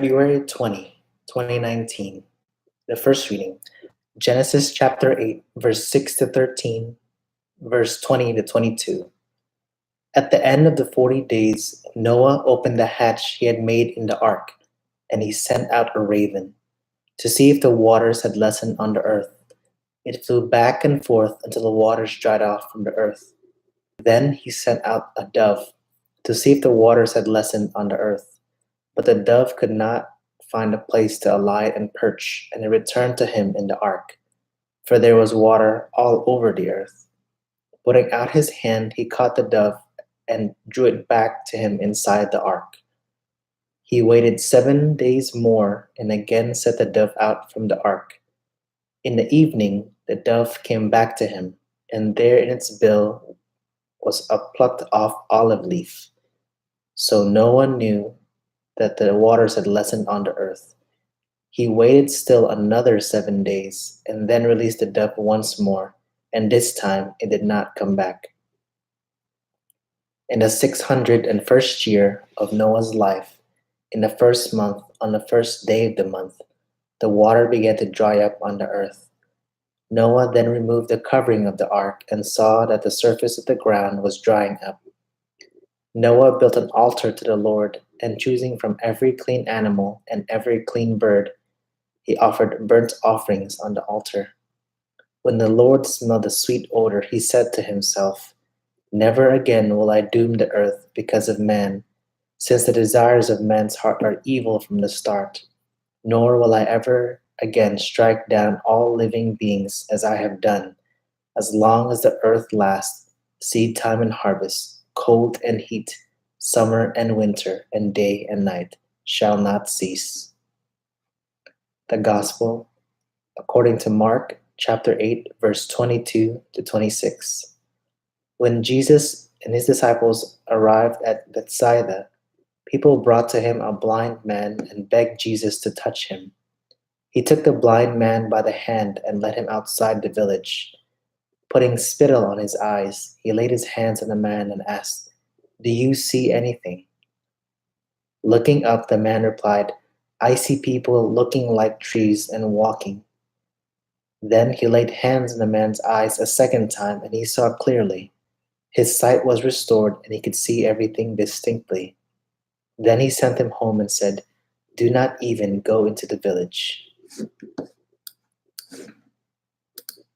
February 20, 2019. The first reading, Genesis chapter 8, verse 6 to 13, verse 20 to 22. At the end of the 40 days, Noah opened the hatch he had made in the ark, and he sent out a raven to see if the waters had lessened on the earth. It flew back and forth until the waters dried off from the earth. Then he sent out a dove to see if the waters had lessened on the earth. But the dove could not find a place to alight and perch, and it returned to him in the ark, for there was water all over the earth. Putting out his hand, he caught the dove and drew it back to him inside the ark. He waited 7 days more and again set the dove out from the ark. In the evening, the dove came back to him, and there in its bill was a plucked-off olive leaf. So no one knew that the waters had lessened on the earth. He waited still another 7 days, and then released the dove once more, and this time it did not come back. In the 601st year of Noah's life, in the first month, on the first day of the month, the water began to dry up on the earth. Noah then removed the covering of the ark and saw that the surface of the ground was drying up. Noah built an altar to the Lord, and choosing from every clean animal and every clean bird, he offered burnt offerings on the altar. When the Lord smelled the sweet odor, he said to himself, "Never again will I doom the earth because of man, since the desires of man's heart are evil from the start. Nor will I ever again strike down all living beings as I have done, as long as the earth lasts, seed time and harvest, cold and heat, summer and winter, and day and night shall not cease." The Gospel according to Mark chapter 8, verse 22 to 26. When Jesus and his disciples arrived at Bethsaida, people brought to him a blind man and begged Jesus to touch him. He took the blind man by the hand and led him outside the village. Putting spittle on his eyes, he laid his hands on the man and asked, "Do you see anything?" Looking up, the man replied, "I see people looking like trees and walking." Then he laid hands on the man's eyes a second time, and he saw clearly. His sight was restored, and he could see everything distinctly. Then he sent him home and said, "Do not even go into the village."